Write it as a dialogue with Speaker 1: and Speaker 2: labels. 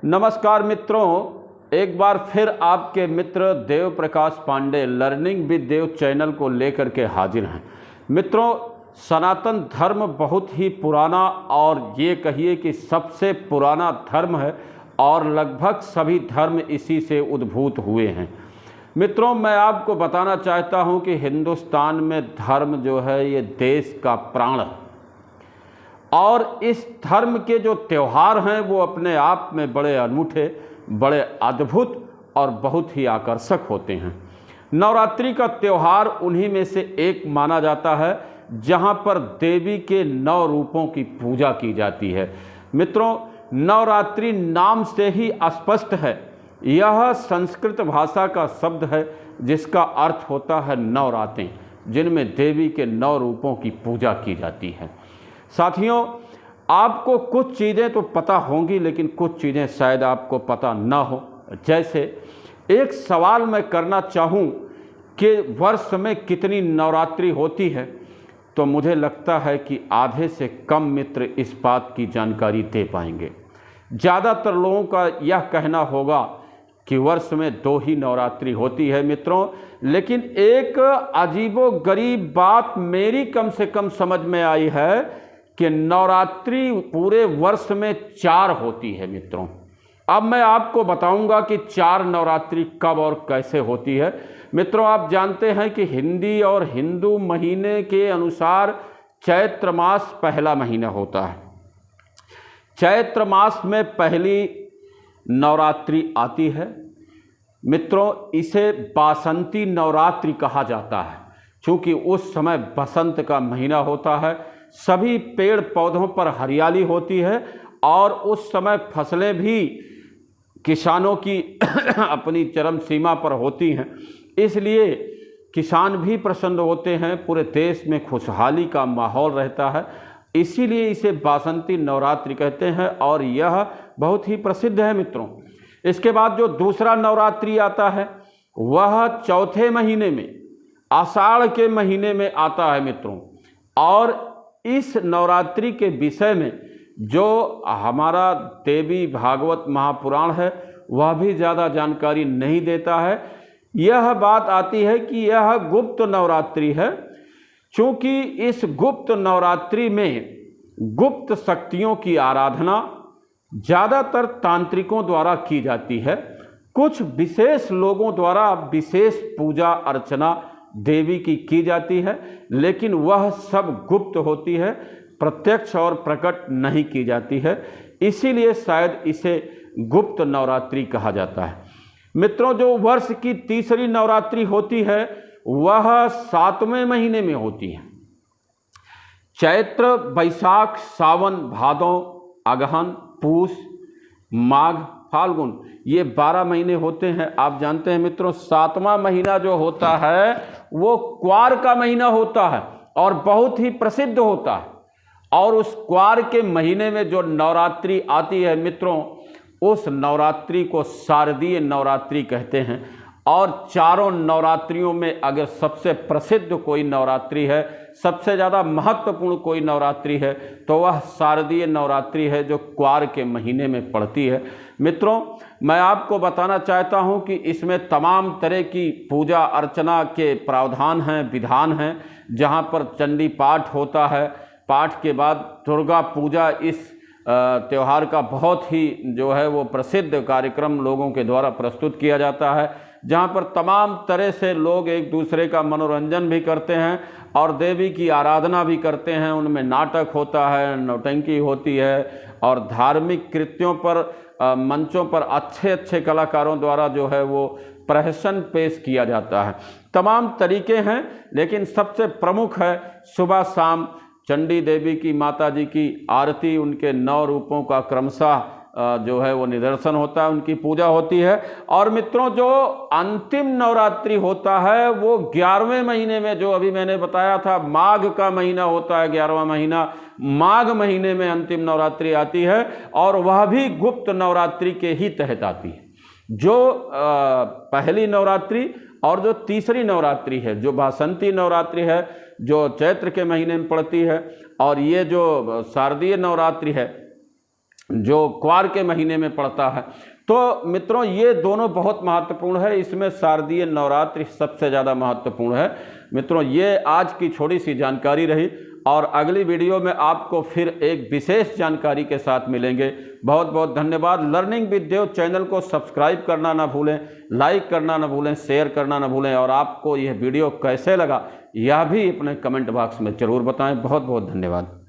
Speaker 1: नमस्कार मित्रों, एक बार फिर आपके मित्र Dev Prakash Pandey learning with Dev channel को लेकर के हाजिर हैं। मित्रों, सनातन धर्म बहुत ही पुराना और ये कहिए कि सबसे पुराना धर्म है और लगभग सभी धर्म इसी से उद्भूत हुए हैं। मित्रों, मैं आपको बताना चाहता हूँ कि हिंदुस्तान में धर्म जो है ये देश का प्राण है और इस धर्म के जो त्यौहार हैं वो अपने आप में बड़े अनूठे, बड़े अद्भुत और बहुत ही आकर्षक होते हैं। नवरात्रि का त्यौहार उन्हीं में से एक माना जाता है जहां पर देवी के 9 रूपों की पूजा की जाती है। मित्रों, नवरात्रि नाम से ही स्पष्ट है, यह संस्कृत भाषा का शब्द है जिसका अर्थ होता है 9 रातें, जिनमें देवी के 9 रूपों की पूजा की जाती है। साथियों, आपको कुछ चीज़ें तो पता होंगी लेकिन कुछ चीज़ें शायद आपको पता न हो। जैसे एक सवाल मैं करना चाहूँ कि वर्ष में कितनी नवरात्रि होती है, तो मुझे लगता है कि आधे से कम मित्र इस बात की जानकारी दे पाएंगे। ज़्यादातर लोगों का यह कहना होगा कि वर्ष में 2 ही नवरात्रि होती है। मित्रों, लेकिन एक अजीबोगरीब बात मेरी कम से कम समझ में आई है कि नवरात्रि पूरे वर्ष में 4 होती है। मित्रों, अब मैं आपको बताऊंगा कि 4 नवरात्रि कब और कैसे होती है। मित्रों, आप जानते हैं कि हिंदी और हिंदू महीने के अनुसार चैत्र मास पहला महीना होता है। चैत्र मास में पहली नवरात्रि आती है। मित्रों, इसे बासंती नवरात्रि कहा जाता है, क्योंकि उस समय बसंत का महीना होता है, सभी पेड़ पौधों पर हरियाली होती है और उस समय फसलें भी किसानों की अपनी चरम सीमा पर होती हैं, इसलिए किसान भी प्रसन्न होते हैं, पूरे देश में खुशहाली का माहौल रहता है, इसीलिए इसे बासंती नवरात्रि कहते हैं और यह बहुत ही प्रसिद्ध है। मित्रों, इसके बाद जो दूसरा नवरात्रि आता है वह चौथे महीने में, आषाढ़ के महीने में आता है। मित्रों, और इस नवरात्रि के विषय में जो हमारा देवी भागवत महापुराण है वह भी ज़्यादा जानकारी नहीं देता है। यह बात आती है कि यह गुप्त नवरात्रि है, क्योंकि इस गुप्त नवरात्रि में गुप्त शक्तियों की आराधना ज़्यादातर तांत्रिकों द्वारा की जाती है। कुछ विशेष लोगों द्वारा विशेष पूजा अर्चना देवी की जाती है, लेकिन वह सब गुप्त होती है, प्रत्यक्ष और प्रकट नहीं की जाती है, इसीलिए शायद इसे गुप्त नवरात्रि कहा जाता है। मित्रों, जो वर्ष की तीसरी नवरात्रि होती है वह 7वें महीने में होती है। चैत्र, बैसाख, सावन, भादौ, अगहन, पूस, माघ, फाल्गुन, ये 12 महीने होते हैं। आप जानते हैं मित्रों, 7वां महीना जो होता है वो क्वार का महीना होता है और बहुत ही प्रसिद्ध होता है। और उस क्वार के महीने में जो नवरात्रि आती है मित्रों, उस नवरात्रि को शारदीय नवरात्रि कहते हैं। और चारों नवरात्रियों में अगर सबसे प्रसिद्ध कोई नवरात्रि है, सबसे ज़्यादा महत्वपूर्ण कोई नवरात्रि है, तो वह शारदीय नवरात्रि है जो क्वार के महीने में पड़ती है। मित्रों, मैं आपको बताना चाहता हूं कि इसमें तमाम तरह की पूजा अर्चना के प्रावधान हैं, विधान हैं, जहां पर चंडी पाठ होता है। पाठ के बाद दुर्गा पूजा इस त्यौहार का बहुत ही जो है वो प्रसिद्ध कार्यक्रम लोगों के द्वारा प्रस्तुत किया जाता है, जहाँ पर तमाम तरह से लोग एक दूसरे का मनोरंजन भी करते हैं और देवी की आराधना भी करते हैं। उनमें नाटक होता है, नौटंकी होती है और धार्मिक कृत्यों पर मंचों पर अच्छे अच्छे कलाकारों द्वारा जो है वो प्रहसन पेश किया जाता है। तमाम तरीके हैं, लेकिन सबसे प्रमुख है सुबह शाम चंडी देवी की, माता जी की आरती, उनके 9 रूपों का क्रमशः जो है वो निदर्शन होता है, उनकी पूजा होती है। और मित्रों, जो अंतिम नवरात्रि होता है वो 11वें महीने में, जो अभी मैंने बताया था माघ का महीना होता है, 11वां महीना, माघ महीने में अंतिम नवरात्रि आती है और वह भी गुप्त नवरात्रि के ही तहत आती है। जो पहली नवरात्रि और जो तीसरी नवरात्रि है, जो बासंती नवरात्रि है, जो चैत्र के महीने में पड़ती है, और ये जो शारदीय नवरात्रि है जो क्वार के महीने में पड़ता है। तो मित्रों ये दोनों बहुत महत्वपूर्ण है, इसमें शारदीय नवरात्रि सबसे ज़्यादा महत्वपूर्ण है। मित्रों ये आज की छोटी सी जानकारी रही, और अगली वीडियो में आपको फिर एक विशेष जानकारी के साथ मिलेंगे। बहुत बहुत धन्यवाद। लर्निंग विद देव चैनल को सब्सक्राइब करना ना भूलें, लाइक करना ना भूलें, शेयर करना ना भूलें, और आपको यह वीडियो कैसे लगा यह भी अपने कमेंट बॉक्स में ज़रूर बताएं। बहुत बहुत धन्यवाद।